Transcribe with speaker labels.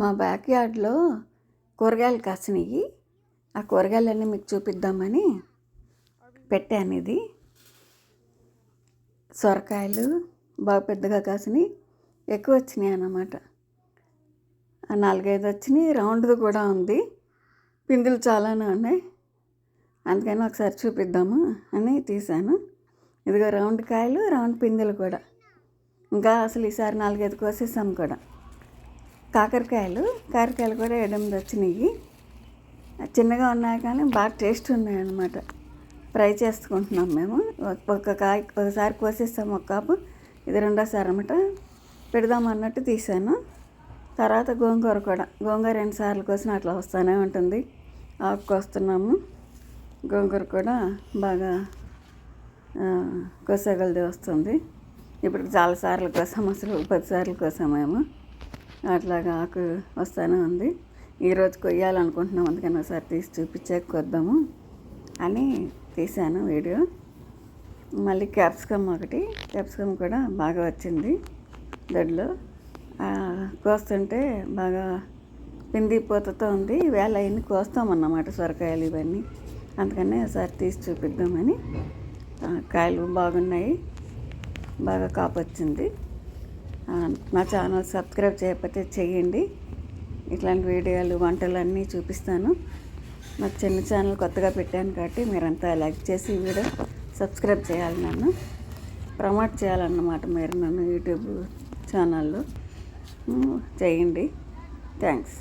Speaker 1: మా బ్యాక్ యార్డ్లో కూరగాయలు కాసినాయి. ఆ కూరగాయలన్నీ మీకు చూపిద్దామని పెట్టాను. ఇది సొరకాయలు బాగా పెద్దగా కాసినాయి, ఎక్కువ వచ్చినాయి అన్నమాట. 4-5 వచ్చినాయి. రౌండ్ది కూడా ఉంది. పిందులు చాలానే ఉన్నాయి. అందుకని ఒకసారి చూపిద్దాము అని తీశాను. ఇదిగో రౌండ్ కాయలు, రౌండ్ పిందులు కూడా. ఇంకా అసలు ఈసారి 4-5 కోసేసాము కూడా. కాకరకాయలు కూడా 7-8 వచ్చినాయి. చిన్నగా ఉన్నాయి కానీ బాగా టేస్ట్ ఉన్నాయి అన్నమాట. ఫ్రై చేసుకుంటున్నాం మేము. ఒకసారి కోసేస్తాము ఒక కాపు. ఇది రెండోసారి అన్నమాట. పెడదాం అన్నట్టు తీసాను. తర్వాత గోంగూర 2 సార్లు కోసిన అట్లా వస్తూనే ఉంటుంది. ఆకు కోస్తున్నాము. గోంగూర కూడా బాగా కోసేగలది వస్తుంది. ఇప్పుడు చాలాసార్లు కోసాము, అసలు 10 సార్లు కోసామేమో. అట్లాగా ఆకు వస్తూనే ఉంది. ఈరోజు కొయ్యాలనుకుంటున్నాం, అందుకని ఒకసారి తీసి చూపించాక కొద్దాము అని తీశాను వీడియో. మళ్ళీ క్యాప్సికమ్ కూడా బాగా వచ్చింది దొడ్లో. కోస్తుంటే బాగా పిండి పోతతో ఉంది. వేళ అన్ని కోస్తామన్నమాట సొరకాయలు ఇవన్నీ. అందుకనే ఒకసారి తీసి చూపిద్దామని. కాయలు బాగున్నాయి, బాగా కాపు వచ్చింది. నా ఛానల్ సబ్స్క్రైబ్ చేయకపోతే చెయ్యండి. ఇట్లాంటి వీడియోలు, వంటలు అన్నీ చూపిస్తాను. నాకు చిన్న ఛానల్ కొత్తగా పెట్టాను కాబట్టి మీరంతా లైక్ చేసి వీడియో సబ్స్క్రైబ్ చేయాలి. నన్ను ప్రమోట్ చేయాలన్నమాట మీరు నన్ను యూట్యూబ్ ఛానల్లో చేయండి. థ్యాంక్స్.